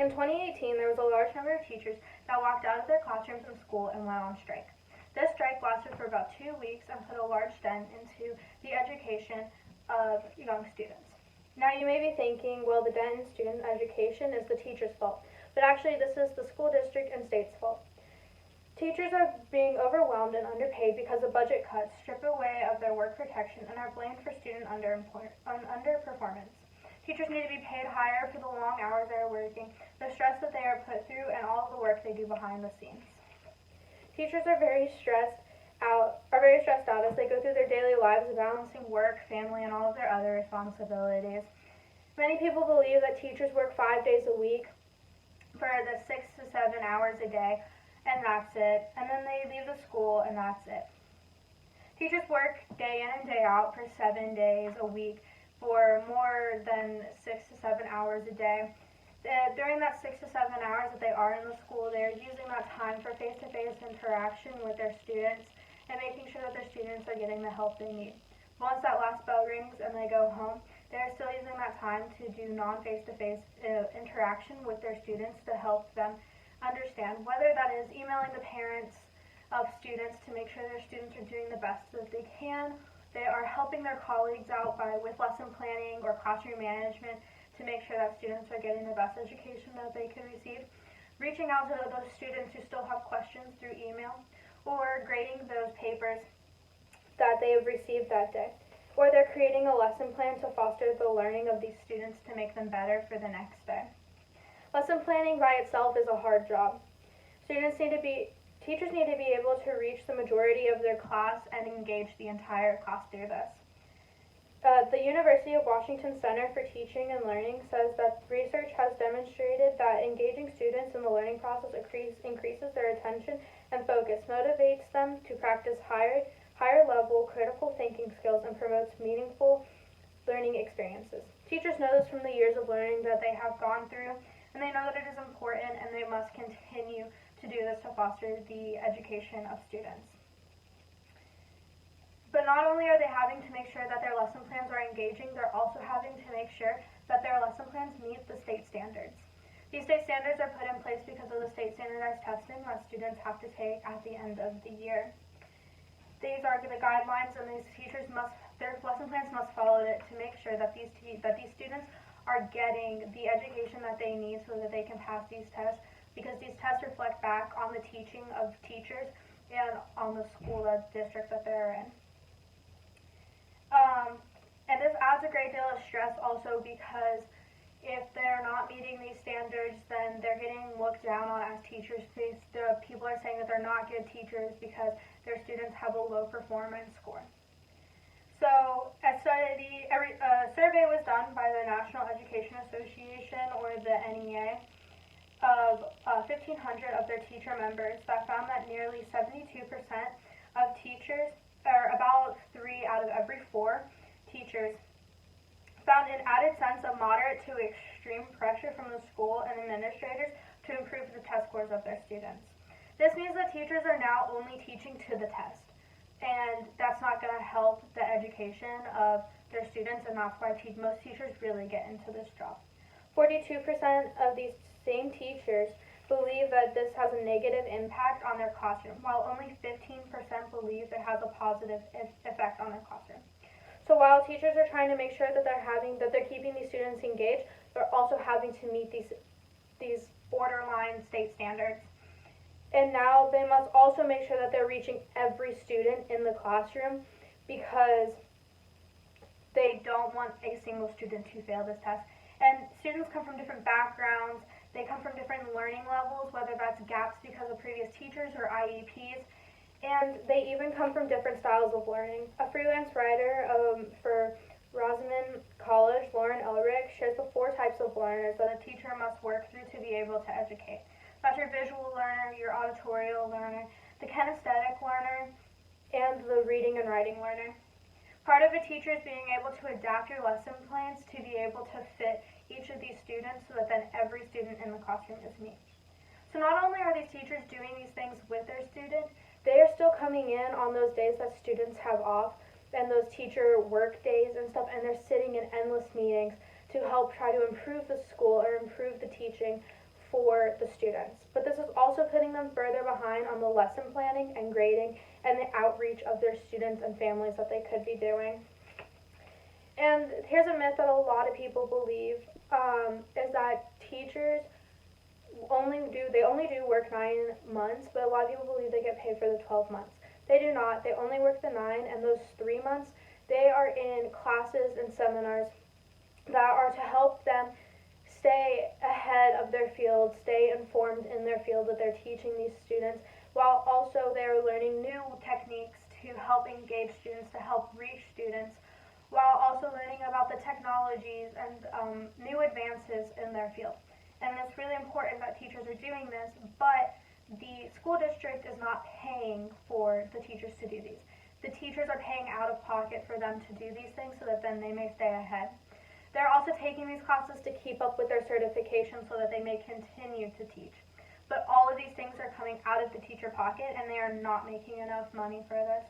In 2018, there was a large number of teachers that walked out of their classrooms and school and went on strike. This strike lasted for about 2 weeks and put a large dent into the education of young students. Now you may be thinking, well, the dent in student education is the teacher's fault, but actually this is the school district and state's fault. Teachers are being overwhelmed and underpaid because of budget cuts strip away of their work protection and are blamed for student underperformance. Teachers need to be paid higher for the long hours they are working, the stress that they are put through, and all of the work they do behind the scenes. Teachers are very stressed out as they go through their daily lives balancing work, family, and all of their other responsibilities. Many people believe that teachers work 5 days a week for the 6 to 7 hours a day, and that's it. And then they leave the school, and that's it. Teachers work day in and day out for 7 days a week for more than 6 to 7 hours a day. During that 6 to 7 hours that they are in the school, they're using that time for face-to-face interaction with their students and making sure that their students are getting the help they need. Once that last bell rings and they go home, they're still using that time to do non-face-to-face interaction with their students to help them understand, whether that is emailing the parents of students to make sure their students are doing the best that they can. They are helping their colleagues out with lesson planning or classroom management to make sure that students are getting the best education that they can receive, reaching out to those students who still have questions through email, or grading those papers that they have received that day. Or they're creating a lesson plan to foster the learning of these students to make them better for the next day. Lesson planning by itself is a hard job. Teachers need to be able to reach the majority of their class and engage the entire class through this. The University of Washington Center for Teaching and Learning says that research has demonstrated that engaging students in the learning process increases their attention and focus, motivates them to practice higher level critical thinking skills, and promotes meaningful learning experiences. Teachers know this from the years of learning that they have gone through, and they know that it is important and they must continue to do this to foster the education of students. But not only are they having to make sure that their lesson plans are engaging, they're also having to make sure that their lesson plans meet the state standards. These state standards are put in place because of the state standardized testing that students have to take at the end of the year. These are the guidelines, and their lesson plans must follow it to make sure that these students are getting the education that they need so that they can pass these tests, because these tests reflect back on the teaching of teachers and on the school district that they're in. And this adds a great deal of stress also, because if they're not meeting these standards, then they're getting looked down on as teachers. People are saying that they're not good teachers because their students have a low performance score. So a survey was done by the National Education Association, or the NEA, of 1,500 of their teacher members that found that nearly 72% of teachers, or about 3 out of every 4 teachers, found an added sense of moderate to extreme pressure from the school and administrators to improve the test scores of their students. This means that teachers are now only teaching to the test, and that's not going to help the education of their students, and that's why most teachers really get into this job. 42% of these same teachers believe that this has a negative impact on their classroom, while only 15% believe it has a positive effect on their classroom. So while teachers are trying to make sure that they're keeping these students engaged, they're also having to meet these borderline state standards. And now they must also make sure that they're reaching every student in the classroom, because they don't want a single student to fail this test. And students come from different backgrounds. They come from different learning levels, whether that's gaps because of previous teachers or IEPs. And they even come from different styles of learning. A freelance writer for Rosamond College, Lauren Elric, shares the 4 types of learners that a teacher must work through to be able to educate. That's your visual learner, your auditorial learner, the kinesthetic learner, and the reading and writing learner. Part of a teacher is being able to adapt your lesson plans to be able to fit each of these students so that then every student in the classroom is met. So not only are these teachers doing these things with their students, they are still coming in on those days that students have off and those teacher work days and stuff, and they're sitting in endless meetings to help try to improve the school or improve the teaching for the students. But this is also putting them further behind on the lesson planning and grading and the outreach of their students and families that they could be doing. And here's a myth that a lot of people believe, is that teachers only do work 9 months, but a lot of people believe they get paid for the 12 months. They do not. They only work the 9, and those 3 months they are in classes and seminars that are to help them stay ahead of their field, stay informed in their field that they're teaching these students, while also they're learning new techniques to help engage students, to help reach students, while also learning about the technologies and new advances in their field. And it's really important that teachers are doing this, but the school district is not paying for the teachers to do these. The teachers are paying out of pocket for them to do these things so that then they may stay ahead. They're also taking these classes to keep up with their certification so that they may continue to teach. But all of these things are coming out of the teacher pocket, and they are not making enough money for this.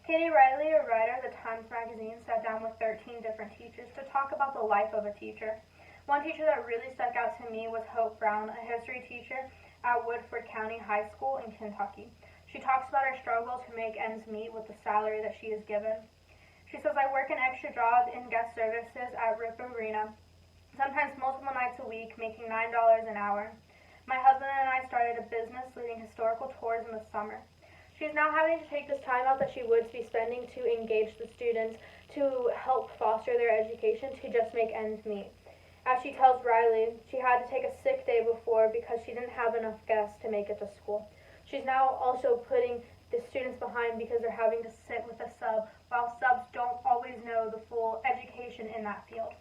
Katie Riley, a writer of the Times Magazine, sat down with 13 different teachers to talk about the life of a teacher. One teacher that really stuck out to me was Hope Brown, a history teacher at Woodford County High School in Kentucky. She talks about her struggle to make ends meet with the salary that she is given. She says, "I work an extra job in guest services at Ripon Marina, sometimes multiple nights a week, making $9 an hour. My husband and I started a business leading historical tours in the summer." She's now having to take this time out that she would be spending to engage the students, to help foster their education, to just make ends meet. As she tells Riley, she had to take a sick day before because she didn't have enough guests to make it to school. She's now also putting the students behind because they're having to sit with a sub, while subs don't always know the full education in that field.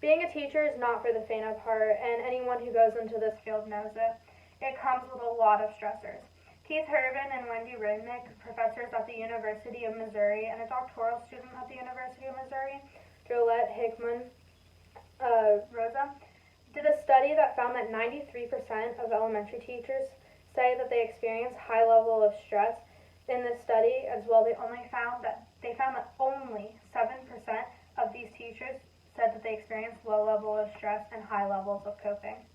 Being a teacher is not for the faint of heart, and anyone who goes into this field knows it. It comes with a lot of stressors. Keith Hervin and Wendy Rudnick, professors at the University of Missouri and a doctoral student at the University of Missouri, Jolette Hickman, Rosa, did a study that found that 93% of elementary teachers say that they experience high level of stress. In this study as well, they found that only 7% of these teachers said that they experienced low level of stress and high levels of coping.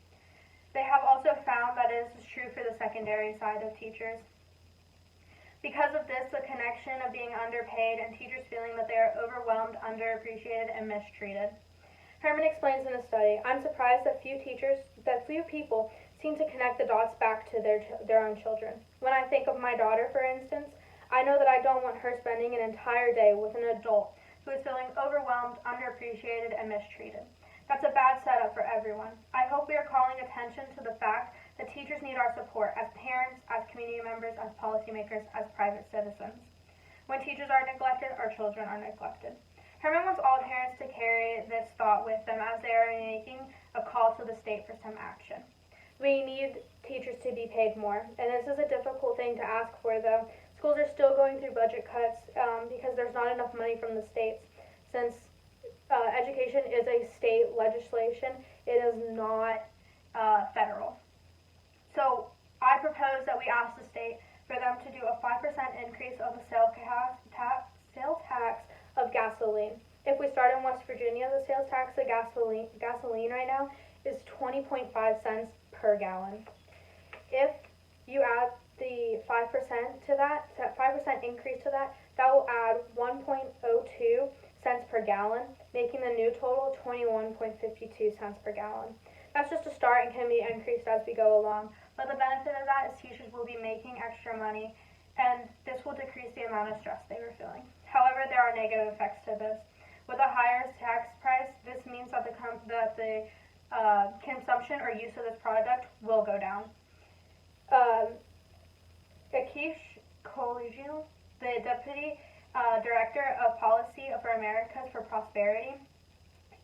They have also found that it is true for the secondary side of teachers. Because of this, the connection of being underpaid and teachers feeling that they are overwhelmed, underappreciated, and mistreated. Herman explains in the study, "I'm surprised that few people seem to connect the dots back to their own children. When I think of my daughter, for instance, I know that I don't want her spending an entire day with an adult who is feeling overwhelmed, underappreciated, and mistreated. That's a bad setup for everyone. I hope we are calling attention to the fact that teachers need our support as parents, as community members, as policymakers, as private citizens. When teachers are neglected, our children are neglected." Herman wants all parents to carry this thought with them as they are making a call to the state for some action. We need teachers to be paid more, and this is a difficult thing to ask for, though. Schools are still going through budget cuts because there's not enough money from the states. Since education is a state legislation, it is not federal. So I propose that we ask the state for them to do a 5% increase of the sales tax of gasoline. If we start in West Virginia, the sales tax of gasoline right now is 20.5 cents per gallon. If you add the 5% to that 5% increase to that, that will add 1.02 cents per gallon, making the new total 21.52 cents per gallon. That's just a start and can be increased as we go along. But the benefit of that is teachers will be making extra money, and this will decrease the amount of stress they were feeling. However, there are negative effects to this. With a higher tax price, this means that the consumption or use of this product will go down. Akish Kolegial, the Deputy Director of Policy for Americas for Prosperity,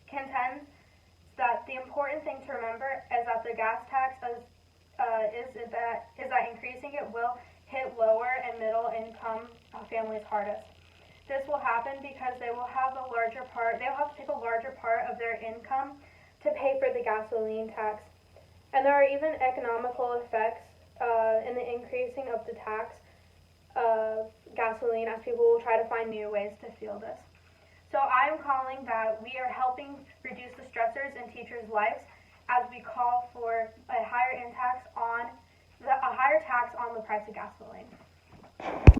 contends that the important thing to remember is that the gas tax is that increasing it will hit lower and middle income families hardest. This will happen because they will have to take a larger part of their income to pay for the gasoline tax. And there are even economical effects in the increasing of the tax of gasoline as people will try to find new ways to fuel this. So I am calling that we are helping reduce the stressors in teachers' lives as we call for a higher on the price of gasoline.